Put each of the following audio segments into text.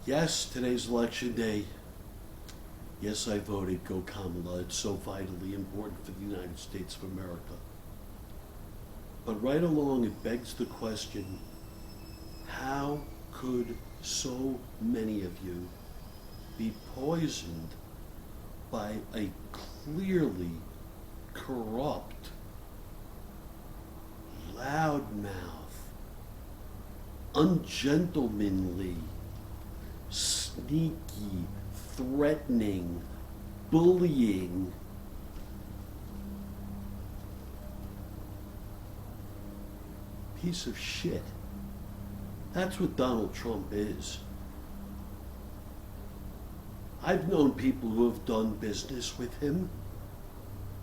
Yes, today's election day. Yes, I voted. Go Kamala. It's so vitally important for the United States of America. But right along, it begs the question, how could so many of you be poisoned by a clearly corrupt, loudmouth, ungentlemanly, sneaky, threatening, bullying, piece of shit? That's what Donald Trump is. I've known people who have done business with him,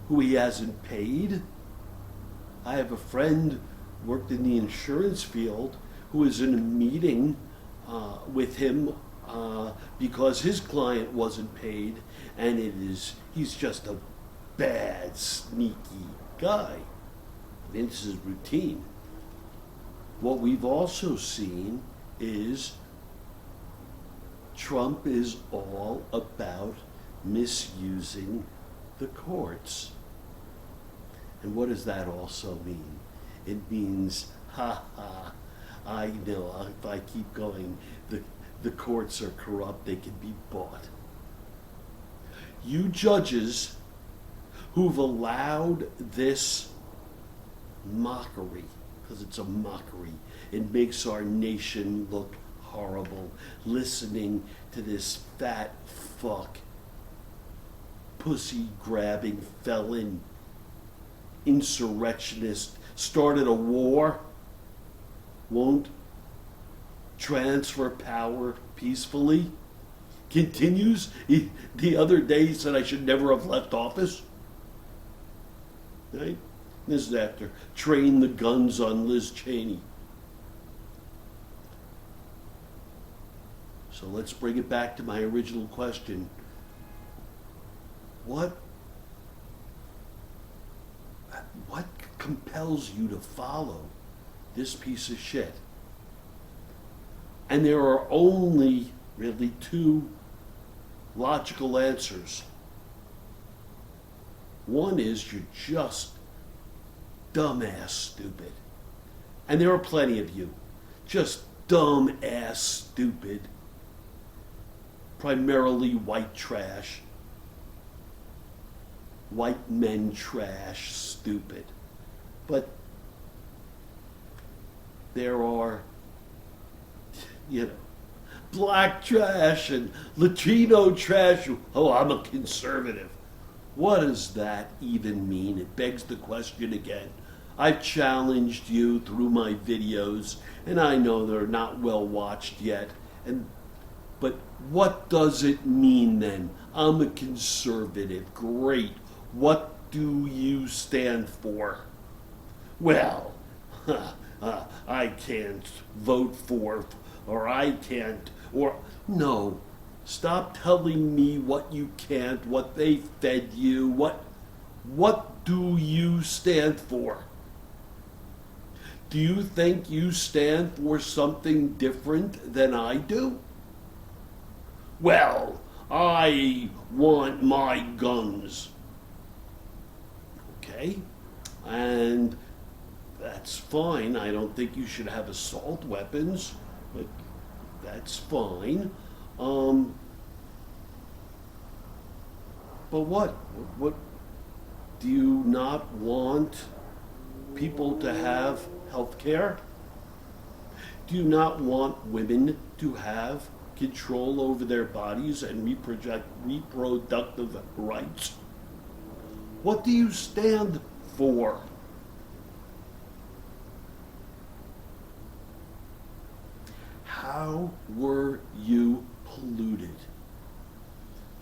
who he hasn't paid. I have a friend who worked in the insurance field who was in a meeting with him because his client wasn't paid, and he's just a bad, sneaky guy. I mean, this is routine. What we've also seen is Trump is all about misusing the courts. And what does that also mean? It means, ha ha, I know, if I keep going, the courts are corrupt, they can be bought. You judges who've allowed this mockery, because it's a mockery, it makes our nation look horrible, listening to this fat fuck, pussy-grabbing felon, insurrectionist, started a war, won't transfer power peacefully, continues. The other day he said I should never have left office. Right? This is after train the guns on Liz Cheney. So let's bring it back to my original question. What compels you to follow this piece of shit? And there are only really two logical answers. One is you're just dumbass stupid. And there are plenty of you. Just dumbass stupid. Primarily white trash. White men trash stupid. But there are, black trash and Latino trash. Oh, I'm a conservative. What does that even mean? It begs the question again. I've challenged you through my videos, and I know they're not well watched yet. But what does it mean then? I'm a conservative. Great. What do you stand for? Well, I can't vote for, or I can't, or no. Stop telling me what you can't, what they fed you, what do you stand for? Do you think you stand for something different than I do? Well, I want my guns. Okay, and that's fine. I don't think you should have assault weapons, but that's fine. But what do you not want people to have health care? Do you not want women to have control over their bodies and reproductive rights? What do you stand for? How were you polluted?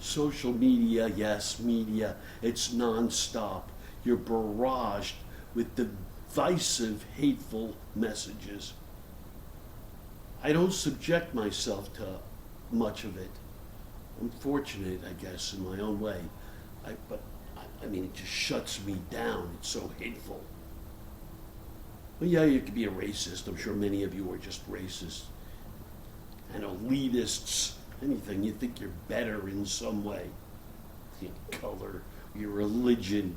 Social media, yes, media, it's nonstop. You're barraged with divisive, hateful messages. I don't subject myself to much of it. I'm fortunate, I guess, in my own way. But it just shuts me down. It's so hateful. Well, yeah, you could be a racist. I'm sure many of you are just racist. and elitists, anything you think you're better in some way. Your color, your religion.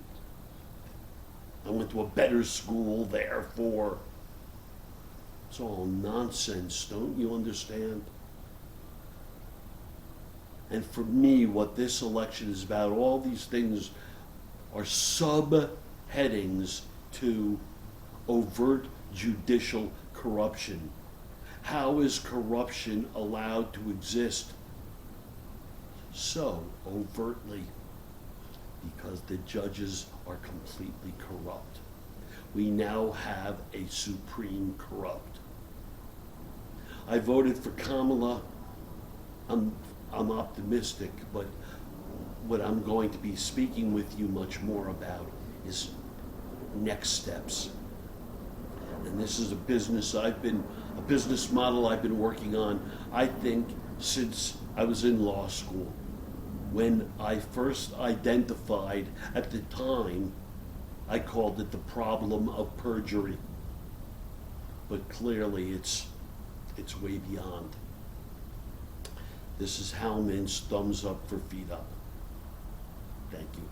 I went to a better school, therefore. It's all nonsense, don't you understand? And for me, what this election is about, all these things are subheadings to overt judicial corruption. How is corruption allowed to exist so overtly? Because the judges are completely corrupt. We now have a supreme corrupt. I voted for Kamala. I'm optimistic, but what I'm going to be speaking with you much more about is next steps. And this is a business model I've been working on, I think, since I was in law school. When I first identified, at the time, I called it the problem of perjury. But clearly it's way beyond. This is Hal Mintz, thumbs up for feet up. Thank you.